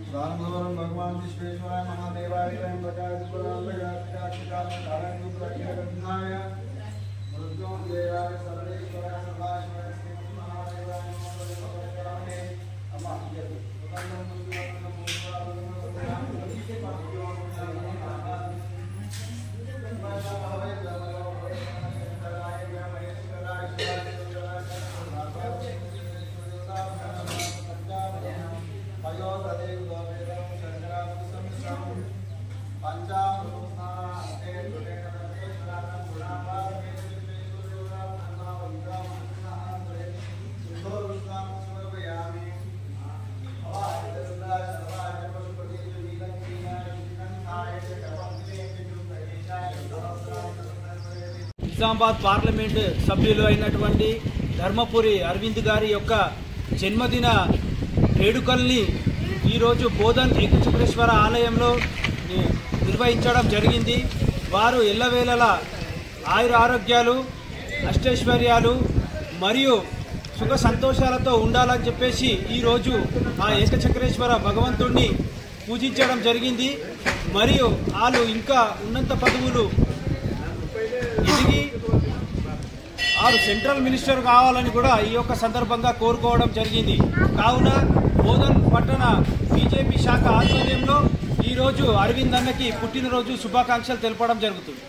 रामधवरम भगवान विश्वेश्वराय महादेवाय त्र्यंबकाय त्रिपुरांतकाय मृत्युंजयाय सर्वेश्वराय सदाशिवाय महादेवाय నిజామాబాద్ పార్లమెంట్ సభ్యులు అయినటువంటి ధర్మపురి అరవింద్ గారి యొక్క జన్మదిన వేడుకల్ని ఈరోజు బోధన్ ఏకచక్రేశ్వర ఆలయంలో నిర్వహించడం జరిగింది. వారు ఎల్లవేళలా ఆయుర ఆరోగ్యాలు అష్టైశ్వర్యాలు మరియు సుఖ సంతోషాలతో ఉండాలని చెప్పేసి ఈరోజు ఆ ఏకచక్రేశ్వర భగవంతుణ్ణి పూజించడం జరిగింది. మరియు వాళ్ళు ఇంకా ఉన్నత పదవులు ఎదిగి వారు సెంట్రల్ మినిస్టర్ కావాలని కూడా ఈ యొక్క సందర్భంగా కోరుకోవడం జరిగింది. కావున బోధన్ పట్టణ బీజేపీ శాఖ ఆధ్వర్యంలో ఈరోజు అరవింద్ అన్నకి పుట్టినరోజు శుభాకాంక్షలు తెలపడం జరుగుతుంది.